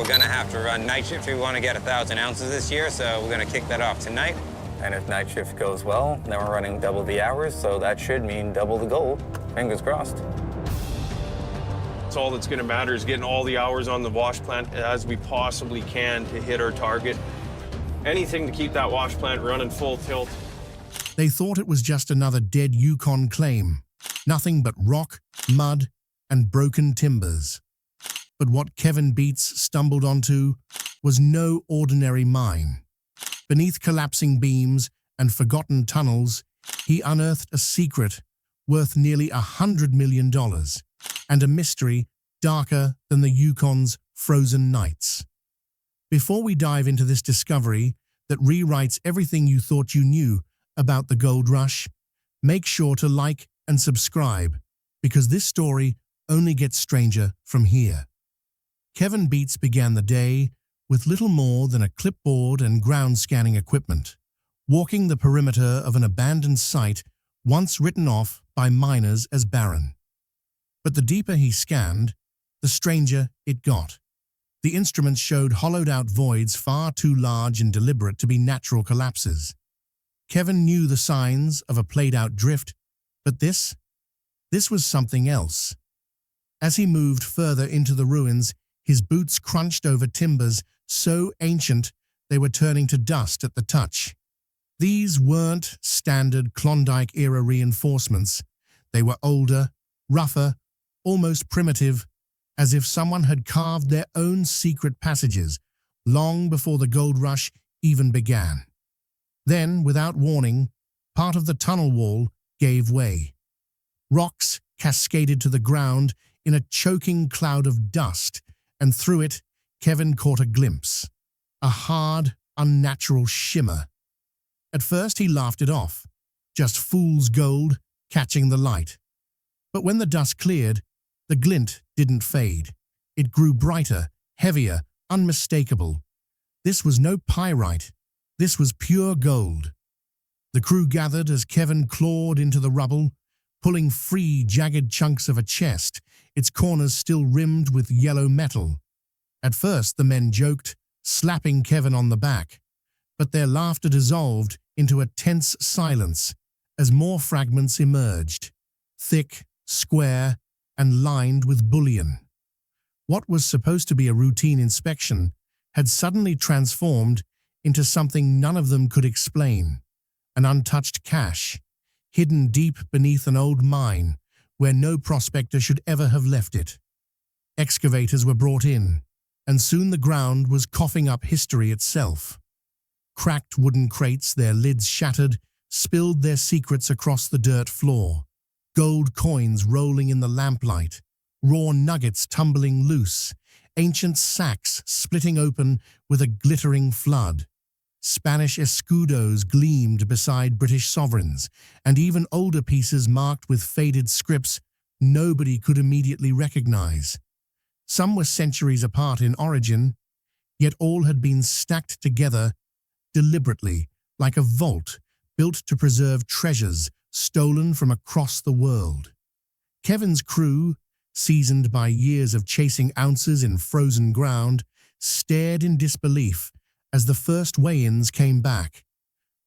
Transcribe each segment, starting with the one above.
we're gonna have to run night shift if we want to get 1,000 ounces this year, so we're gonna kick that off tonight. And if night shift goes well, then we're running double the hours, so that should mean double the gold. Fingers crossed. It's all that's gonna matter is getting all the hours on the wash plant as we possibly can to hit our target. Anything to keep that wash plant running full tilt. They thought it was just another dead Yukon claim, nothing but rock, mud, and broken timbers. But what Kevin Beets stumbled onto was no ordinary mine. Beneath collapsing beams and forgotten tunnels, he unearthed a secret worth nearly $100 million and a mystery darker than the Yukon's frozen nights. Before we dive into this discovery that rewrites everything you thought you knew about the gold rush, make sure to like and subscribe, because this story only gets stranger from here. Kevin Beets began the day with little more than a clipboard and ground scanning equipment, walking the perimeter of an abandoned site once written off by miners as barren. But the deeper he scanned, the stranger it got. The instruments showed hollowed-out voids far too large and deliberate to be natural collapses. Kevin knew the signs of a played-out drift, but this was something else. As he moved further into the ruins, his boots crunched over timbers so ancient they were turning to dust at the touch. These weren't standard Klondike-era reinforcements. They were older, rougher, almost primitive, as if someone had carved their own secret passages long before the gold rush even began. Then, without warning, part of the tunnel wall gave way. Rocks cascaded to the ground in a choking cloud of dust, and through it, Kevin caught a glimpse, a hard, unnatural shimmer. At first, he laughed it off, just fool's gold catching the light. But when the dust cleared, the glint didn't fade. It grew brighter, heavier, unmistakable. This was no pyrite. This was pure gold. The crew gathered as Kevin clawed into the rubble, pulling free jagged chunks of a chest, its corners still rimmed with yellow metal. At first, the men joked, slapping Kevin on the back, but their laughter dissolved into a tense silence as more fragments emerged, thick, square, and lined with bullion. What was supposed to be a routine inspection had suddenly transformed into something none of them could explain, an untouched cache, hidden deep beneath an old mine where no prospector should ever have left it. Excavators were brought in, and soon the ground was coughing up history itself. Cracked wooden crates, their lids shattered, spilled their secrets across the dirt floor. Gold coins rolling in the lamplight, raw nuggets tumbling loose, ancient sacks splitting open with a glittering flood. Spanish escudos gleamed beside British sovereigns, and even older pieces marked with faded scripts nobody could immediately recognize. Some were centuries apart in origin, yet all had been stacked together deliberately, like a vault built to preserve treasures stolen from across the world. Kevin's crew, seasoned by years of chasing ounces in frozen ground, stared in disbelief as the first weigh-ins came back.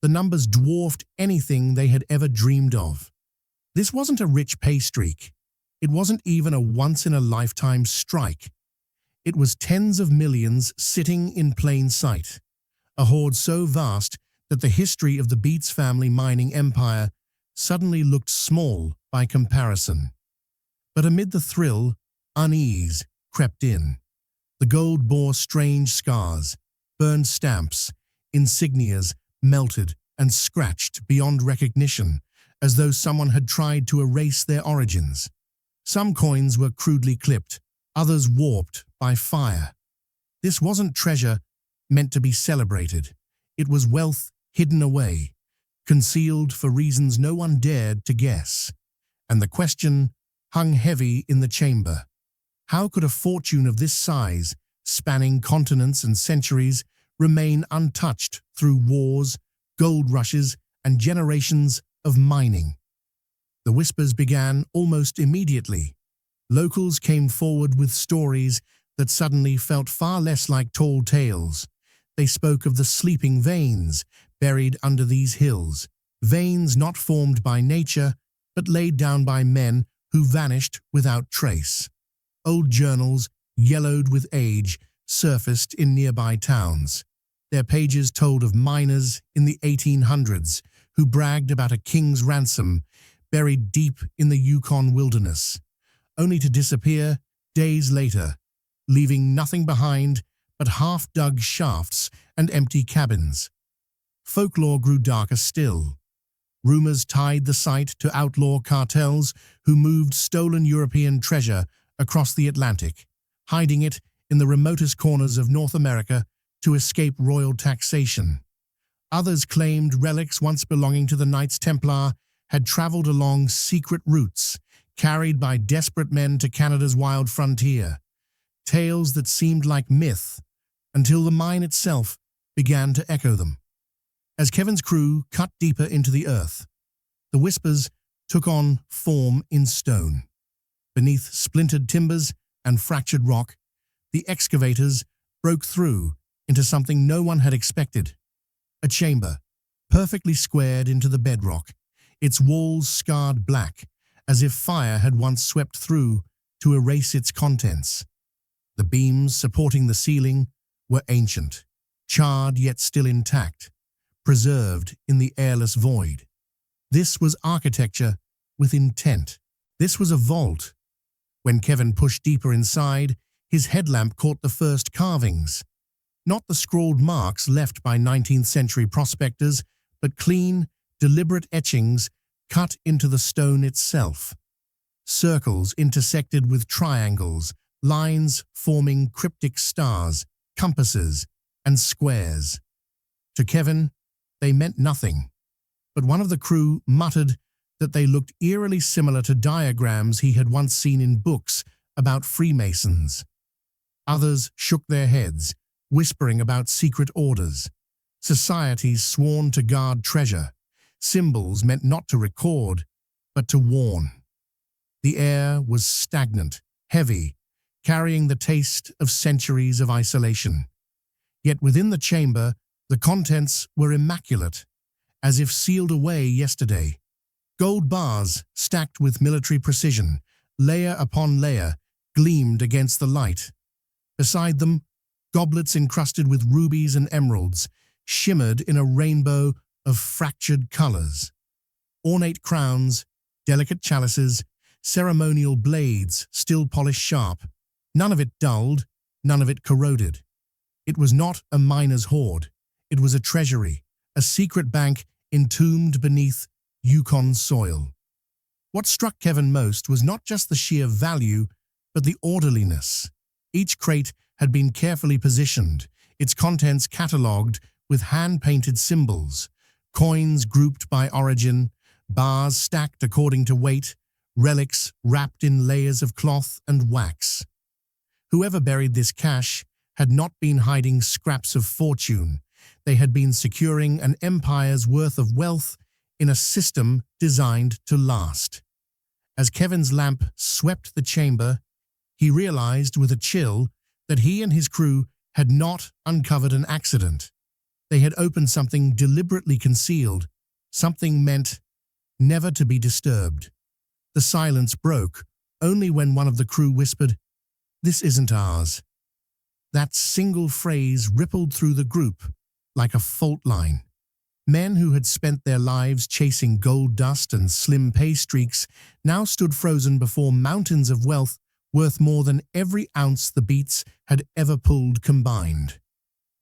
The numbers dwarfed anything they had ever dreamed of. This wasn't a rich pay streak. It wasn't even a once-in-a-lifetime strike. It was tens of millions sitting in plain sight, a hoard so vast that the history of the Beets family mining empire suddenly looked small by comparison. But amid the thrill, unease crept in. The gold bore strange scars, burned stamps, insignias melted and scratched beyond recognition, as though someone had tried to erase their origins. Some coins were crudely clipped, others warped by fire. This wasn't treasure meant to be celebrated. It was wealth hidden away, concealed for reasons no one dared to guess. And the question hung heavy in the chamber. How could a fortune of this size, spanning continents and centuries, remain untouched through wars, gold rushes, and generations of mining? The whispers began almost immediately. Locals came forward with stories that suddenly felt far less like tall tales. They spoke of the sleeping veins buried under these hills, veins not formed by nature, but laid down by men who vanished without trace. Old journals, yellowed with age, surfaced in nearby towns. Their pages told of miners in the 1800s who bragged about a king's ransom buried deep in the Yukon wilderness, only to disappear days later, leaving nothing behind but half-dug shafts and empty cabins. Folklore grew darker still. Rumors tied the site to outlaw cartels who moved stolen European treasure across the Atlantic, hiding it in the remotest corners of North America to escape royal taxation. Others claimed relics once belonging to the Knights Templar had traveled along secret routes, carried by desperate men to Canada's wild frontier. Tales that seemed like myth until the mine itself began to echo them. As Kevin's crew cut deeper into the earth, the whispers took on form in stone. Beneath splintered timbers and fractured rock, the excavators broke through into something no one had expected. A chamber, perfectly squared into the bedrock, its walls scarred black, as if fire had once swept through to erase its contents. The beams supporting the ceiling were ancient, charred yet still intact, preserved in the airless void. This was architecture with intent. This was a vault. When Kevin pushed deeper inside, his headlamp caught the first carvings. Not the scrawled marks left by 19th century prospectors, but clean, deliberate etchings cut into the stone itself. Circles intersected with triangles, lines forming cryptic stars, compasses, and squares. To Kevin, they meant nothing, but one of the crew muttered that they looked eerily similar to diagrams he had once seen in books about Freemasons. Others shook their heads, whispering about secret orders, societies sworn to guard treasure, symbols meant not to record, but to warn. The air was stagnant, heavy, carrying the taste of centuries of isolation. Yet within the chamber, the contents were immaculate, as if sealed away yesterday. Gold bars, stacked with military precision, layer upon layer, gleamed against the light. Beside them, goblets encrusted with rubies and emeralds shimmered in a rainbow of fractured colors. Ornate crowns, delicate chalices, ceremonial blades still polished sharp. None of it dulled, none of it corroded. It was not a miner's hoard. It was a treasury, a secret bank entombed beneath Yukon soil. What struck Kevin most was not just the sheer value, but the orderliness. Each crate had been carefully positioned, its contents catalogued with hand-painted symbols, coins grouped by origin, bars stacked according to weight, relics wrapped in layers of cloth and wax. Whoever buried this cache had not been hiding scraps of fortune. They had been securing an empire's worth of wealth in a system designed to last. As Kevin's lamp swept the chamber, he realized with a chill that he and his crew had not uncovered an accident. They had opened something deliberately concealed, something meant never to be disturbed. The silence broke only when one of the crew whispered, "This isn't ours." That single phrase rippled through the group like a fault line. Men who had spent their lives chasing gold dust and slim pay streaks now stood frozen before mountains of wealth worth more than every ounce the Beets had ever pulled combined.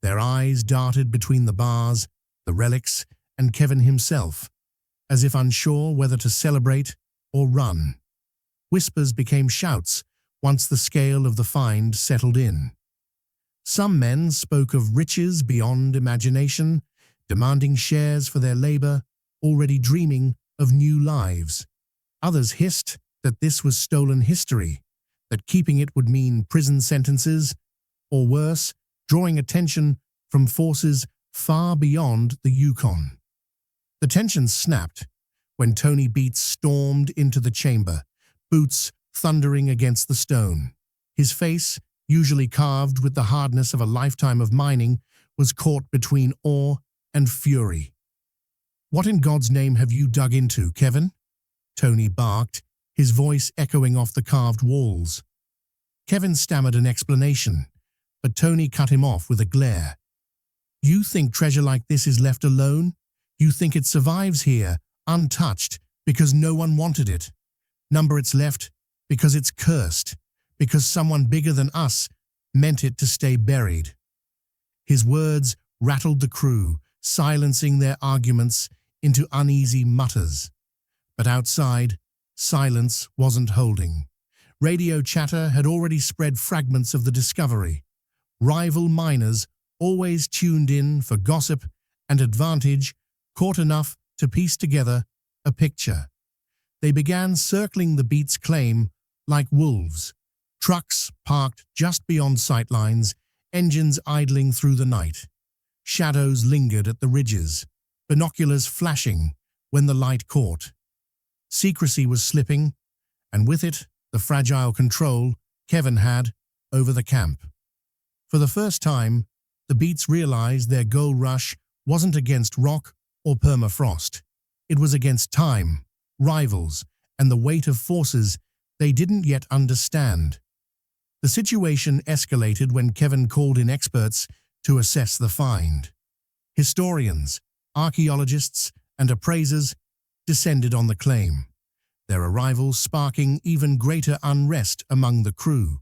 Their eyes darted between the bars, the relics, and Kevin himself, as if unsure whether to celebrate or run. Whispers became shouts once the scale of the find settled in. Some men spoke of riches beyond imagination, demanding shares for their labor, already dreaming of new lives. Others hissed that this was stolen history, that keeping it would mean prison sentences, or worse, drawing attention from forces far beyond the Yukon. The tension snapped when Tony Beets stormed into the chamber, boots thundering against the stone. His face, usually carved with the hardness of a lifetime of mining, was caught between awe and fury. "What in God's name have you dug into, Kevin?" Tony barked, his voice echoing off the carved walls. Kevin stammered an explanation, but Tony cut him off with a glare. "You think treasure like this is left alone? You think it survives here, untouched, because no one wanted it? Number it's left because it's cursed, because someone bigger than us meant it to stay buried." His words rattled the crew, silencing their arguments into uneasy mutters. But outside, silence wasn't holding. Radio chatter had already spread fragments of the discovery. Rival miners, always tuned in for gossip and advantage, caught enough to piece together a picture. They began circling the Beets claim like wolves, trucks parked just beyond sightlines, engines idling through the night. Shadows lingered at the ridges, binoculars flashing when the light caught. Secrecy was slipping, and with it, the fragile control Kevin had over the camp. For the first time, the Beets realized their gold rush wasn't against rock or permafrost. It was against time, rivals, and the weight of forces they didn't yet understand. The situation escalated when Kevin called in experts to assess the find. Historians, archaeologists, and appraisers descended on the claim, their arrival sparking even greater unrest among the crew.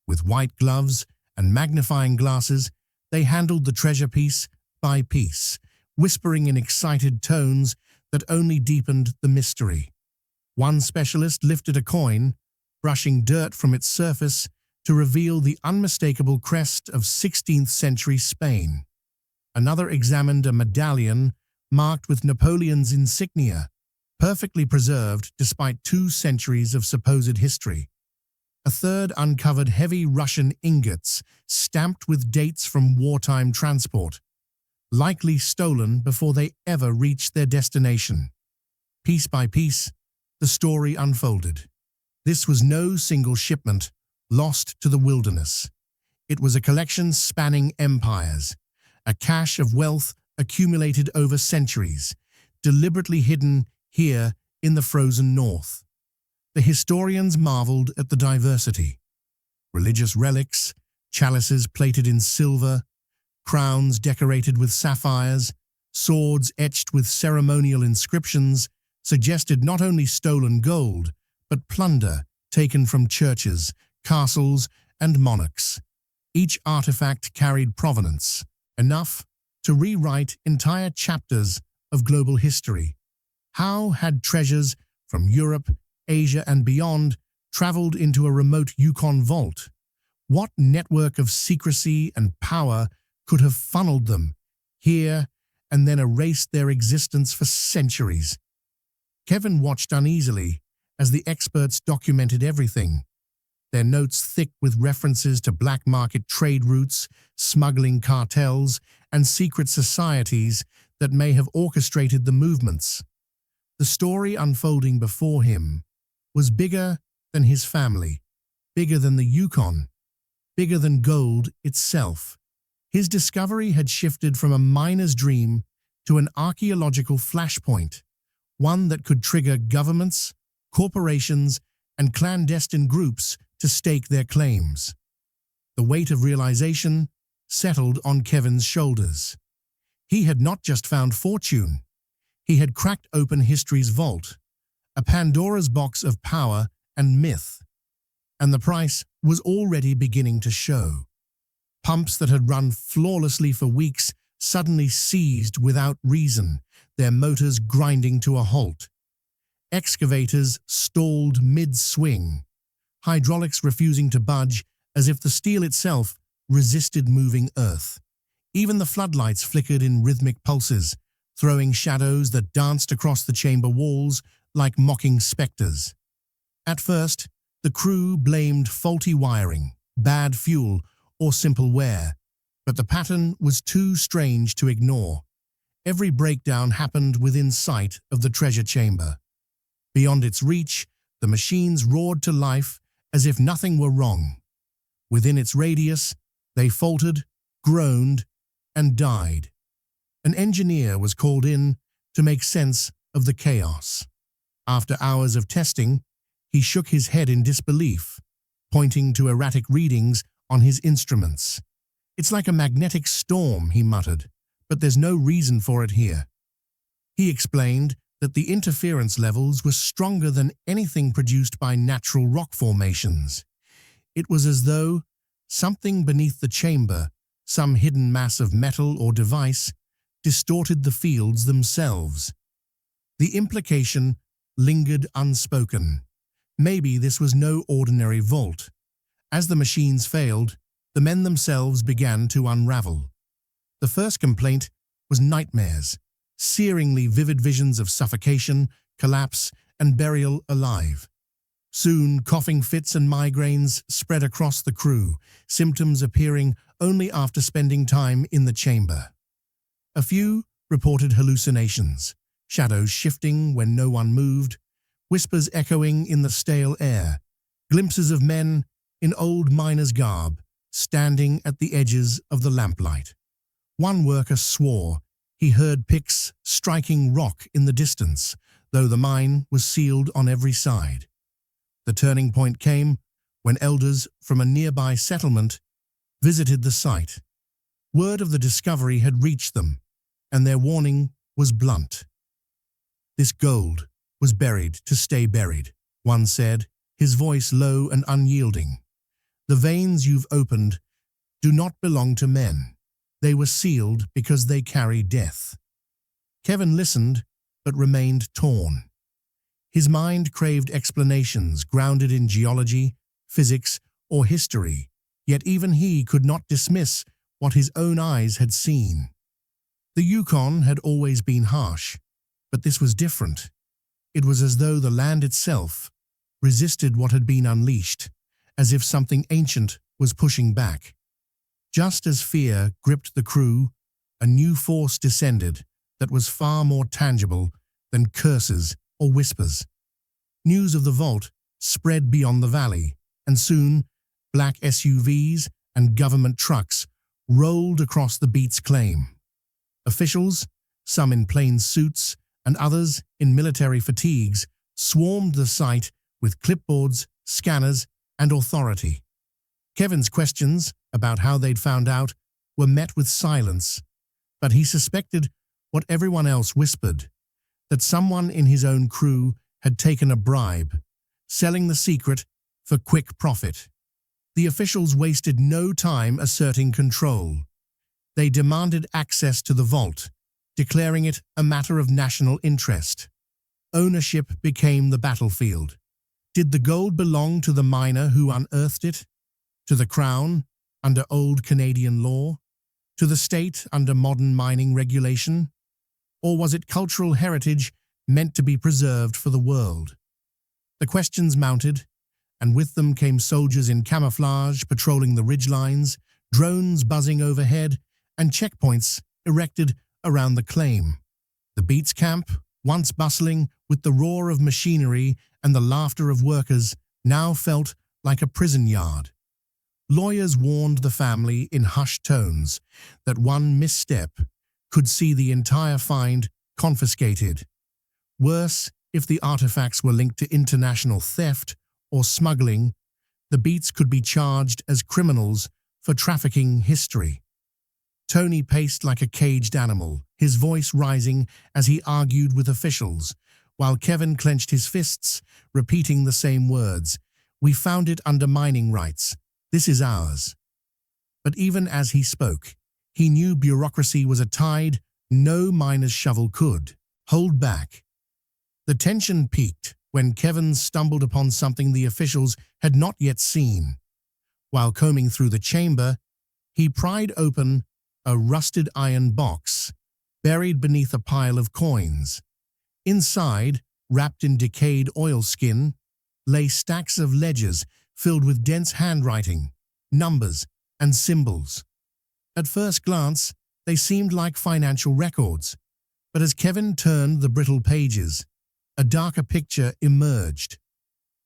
With white gloves and magnifying glasses, they handled the treasure piece by piece, whispering in excited tones that only deepened the mystery. One specialist lifted a coin, brushing dirt from its surface to reveal the unmistakable crest of 16th century Spain. Another examined a medallion marked with Napoleon's insignia, perfectly preserved despite 2 centuries of supposed history. A third uncovered heavy Russian ingots stamped with dates from wartime transport, likely stolen before they ever reached their destination. Piece by piece, the story unfolded. This was no single shipment lost to the wilderness. It was a collection spanning empires, a cache of wealth accumulated over centuries, deliberately hidden here in the frozen north. The historians marveled at the diversity. Religious relics, chalices plated in silver, crowns decorated with sapphires, swords etched with ceremonial inscriptions, suggested not only stolen gold, but plunder taken from churches, castles, and monarchs. Each artifact carried provenance, enough to rewrite entire chapters of global history. How had treasures from Europe, Asia, and beyond traveled into a remote Yukon vault? What network of secrecy and power could have funneled them here and then erased their existence for centuries? Kevin watched uneasily as the experts documented everything, their notes thick with references to black market trade routes, smuggling cartels, and secret societies that may have orchestrated the movements. The story unfolding before him was bigger than his family, bigger than the Yukon, bigger than gold itself. His discovery had shifted from a miner's dream to an archaeological flashpoint, one that could trigger governments, corporations, and clandestine groups to stake their claims. The weight of realization settled on Kevin's shoulders. He had not just found fortune. He had cracked open history's vault, a Pandora's box of power and myth. And the price was already beginning to show. Pumps that had run flawlessly for weeks suddenly seized without reason, their motors grinding to a halt. Excavators stalled mid-swing, hydraulics refusing to budge as if the steel itself resisted moving earth. Even the floodlights flickered in rhythmic pulses, throwing shadows that danced across the chamber walls like mocking specters. At first, the crew blamed faulty wiring, bad fuel, or simple wear, but the pattern was too strange to ignore. Every breakdown happened within sight of the treasure chamber. Beyond its reach, the machines roared to life as if nothing were wrong. Within its radius, they faltered, groaned, and died. An engineer was called in to make sense of the chaos. After hours of testing, he shook his head in disbelief, pointing to erratic readings on his instruments. "It's like a magnetic storm," he muttered, "but there's no reason for it here." He explained that the interference levels were stronger than anything produced by natural rock formations. It was as though something beneath the chamber, some hidden mass of metal or device, distorted the fields themselves. The implication lingered unspoken. Maybe this was no ordinary vault. As the machines failed, the men themselves began to unravel. The first complaint was nightmares, searingly vivid visions of suffocation, collapse, and burial alive. Soon, coughing fits and migraines spread across the crew, symptoms appearing only after spending time in the chamber. A few reported hallucinations, shadows shifting when no one moved, whispers echoing in the stale air, glimpses of men in old miner's garb standing at the edges of the lamplight. One worker swore he heard picks striking rock in the distance, though the mine was sealed on every side. The turning point came when elders from a nearby settlement visited the site. Word of the discovery had reached them, and their warning was blunt. "This gold was buried to stay buried," one said, his voice low and unyielding. "The veins you've opened do not belong to men. They were sealed because they carry death." Kevin listened, but remained torn. His mind craved explanations grounded in geology, physics, or history, yet even he could not dismiss what his own eyes had seen. The Yukon had always been harsh, but this was different. It was as though the land itself resisted what had been unleashed, as if something ancient was pushing back. Just as fear gripped the crew, a new force descended that was far more tangible than curses or whispers. News of the vault spread beyond the valley, and soon black SUVs and government trucks rolled across the Beets claim. Officials, some in plain suits and others in military fatigues, swarmed the site with clipboards, scanners, and authority. Kevin's questions about how they'd found out were met with silence, but he suspected what everyone else whispered, that someone in his own crew had taken a bribe, selling the secret for quick profit. The officials wasted no time asserting control. They demanded access to the vault, declaring it a matter of national interest. Ownership became the battlefield. Did the gold belong to the miner who unearthed it? To the Crown, under old Canadian law? To the state, under modern mining regulation? Or was it cultural heritage meant to be preserved for the world? The questions mounted, and with them came soldiers in camouflage patrolling the ridgelines, drones buzzing overhead, and checkpoints erected around the claim. The Beets camp, once bustling with the roar of machinery and the laughter of workers, now felt like a prison yard. Lawyers warned the family in hushed tones that one misstep could see the entire find confiscated. Worse, if the artifacts were linked to international theft or smuggling, the Beets could be charged as criminals for trafficking history. Tony paced like a caged animal, his voice rising as he argued with officials, while Kevin clenched his fists, repeating the same words. "We found it under mining rights. This is ours." But even as he spoke, he knew bureaucracy was a tide no miner's shovel could hold back. The tension peaked when Kevin stumbled upon something the officials had not yet seen. While combing through the chamber, he pried open a rusted iron box buried beneath a pile of coins. Inside, wrapped in decayed oilskin, lay stacks of ledgers filled with dense handwriting, numbers, and symbols. At first glance, they seemed like financial records, but as Kevin turned the brittle pages, a darker picture emerged.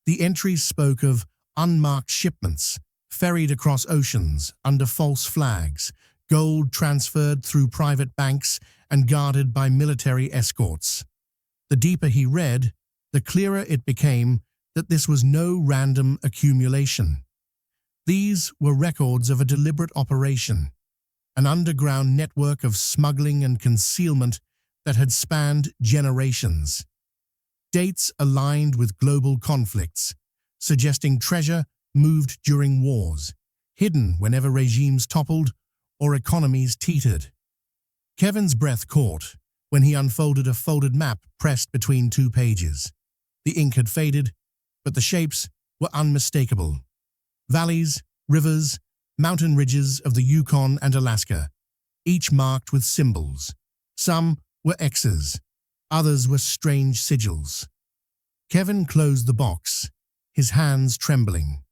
The entries spoke of unmarked shipments, ferried across oceans under false flags, gold transferred through private banks and guarded by military escorts. The deeper he read, the clearer it became that this was no random accumulation. These were records of a deliberate operation, an underground network of smuggling and concealment that had spanned generations. Dates aligned with global conflicts, suggesting treasure moved during wars, hidden whenever regimes toppled or economies teetered. Kevin's breath caught when he unfolded a folded map pressed between two pages. The ink had faded, but the shapes were unmistakable. Valleys, rivers, mountain ridges of the Yukon and Alaska, each marked with symbols. Some were X's, others were strange sigils. Kevin closed the box, his hands trembling.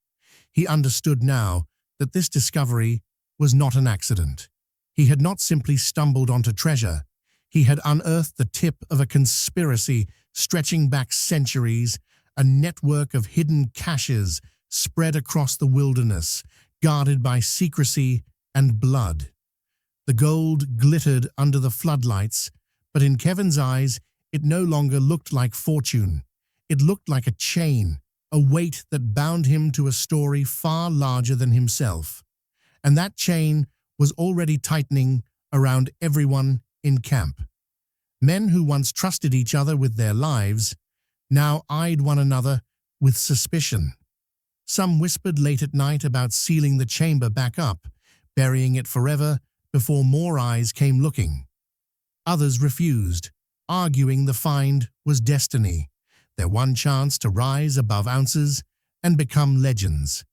He understood now that this discovery was not an accident. He had not simply stumbled onto treasure. He had unearthed the tip of a conspiracy stretching back centuries, a network of hidden caches spread across the wilderness, guarded by secrecy and blood. The gold glittered under the floodlights, but in Kevin's eyes, it no longer looked like fortune. It looked like a chain, a weight that bound him to a story far larger than himself. And that chain was already tightening around everyone in camp. Men who once trusted each other with their lives now eyed one another with suspicion. Some whispered late at night about sealing the chamber back up, burying it forever before more eyes came looking. Others refused, arguing the find was destiny, their one chance to rise above ounces and become legends.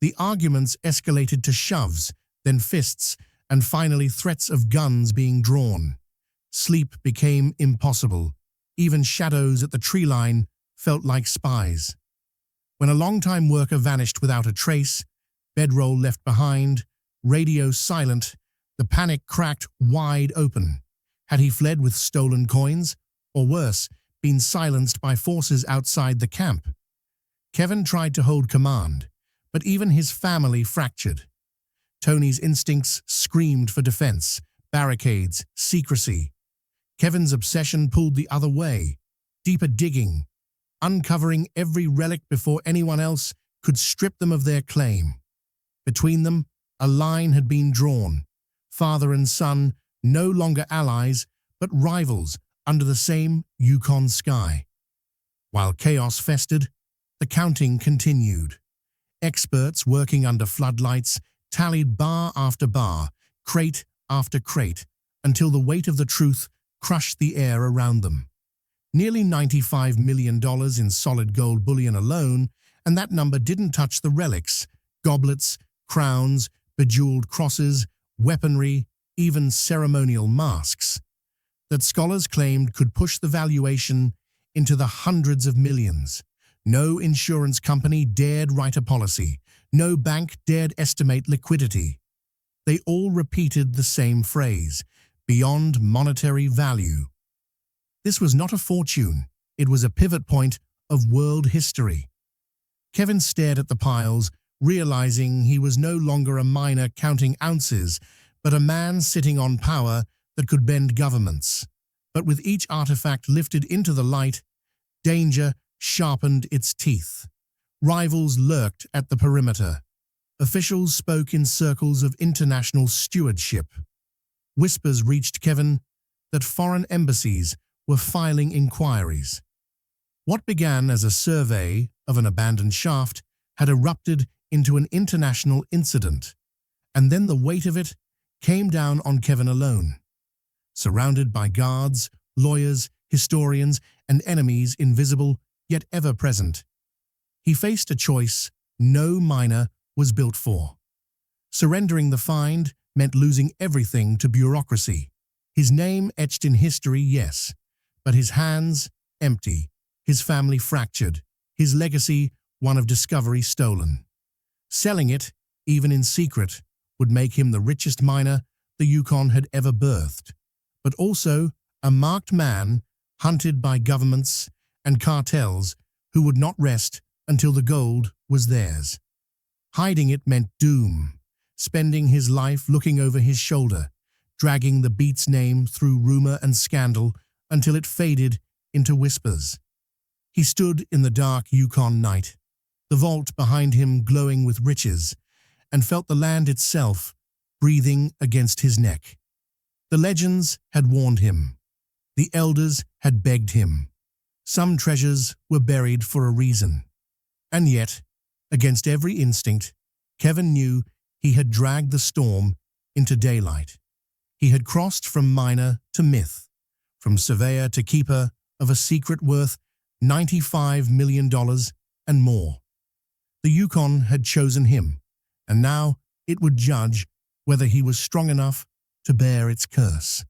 The arguments escalated to shoves, then fists, and finally threats of guns being drawn. Sleep became impossible. Even shadows at the tree line felt like spies. When a longtime worker vanished without a trace, bedroll left behind, radio silent, the panic cracked wide open. Had he fled with stolen coins, or worse, been silenced by forces outside the camp? Kevin tried to hold command, but even his family fractured. Tony's instincts screamed for defense, barricades, secrecy. Kevin's obsession pulled the other way, deeper digging, uncovering every relic before anyone else could strip them of their claim. Between them, a line had been drawn. Father and son, no longer allies, but rivals under the same Yukon sky. While chaos festered, the counting continued. Experts working under floodlights tallied bar after bar, crate after crate, until the weight of the truth crushed the air around them. Nearly $95 million in solid gold bullion alone, and that number didn't touch the relics, goblets, crowns, bejeweled crosses, weaponry, even ceremonial masks, that scholars claimed could push the valuation into the hundreds of millions. No insurance company dared write a policy. No bank dared estimate liquidity. They all repeated the same phrase, beyond monetary value. This was not a fortune. It was a pivot point of world history. Kevin stared at the piles, realizing he was no longer a miner counting ounces, but a man sitting on power that could bend governments. But with each artifact lifted into the light, danger sharpened its teeth. Rivals lurked at the perimeter. Officials spoke in circles of international stewardship. Whispers reached Kevin that foreign embassies were filing inquiries. What began as a survey of an abandoned shaft had erupted into an international incident, and then the weight of it came down on Kevin alone. Surrounded by guards, lawyers, historians, and enemies invisible yet ever present, he faced a choice no miner was built for. Surrendering the find meant losing everything to bureaucracy. His name etched in history, yes, but his hands empty, his family fractured, his legacy one of discovery stolen. Selling it, even in secret, would make him the richest miner the Yukon had ever birthed, but also a marked man hunted by governments and cartels who would not rest until the gold was theirs. Hiding it meant doom, spending his life looking over his shoulder, dragging the Beets name through rumor and scandal until it faded into whispers. He stood in the dark Yukon night, the vault behind him glowing with riches, and felt the land itself breathing against his neck. The legends had warned him. The elders had begged him. Some treasures were buried for a reason. And yet, against every instinct, Kevin knew he had dragged the storm into daylight. He had crossed from miner to myth, from surveyor to keeper of a secret worth $95 million and more. The Yukon had chosen him, and now it would judge whether he was strong enough to bear its curse.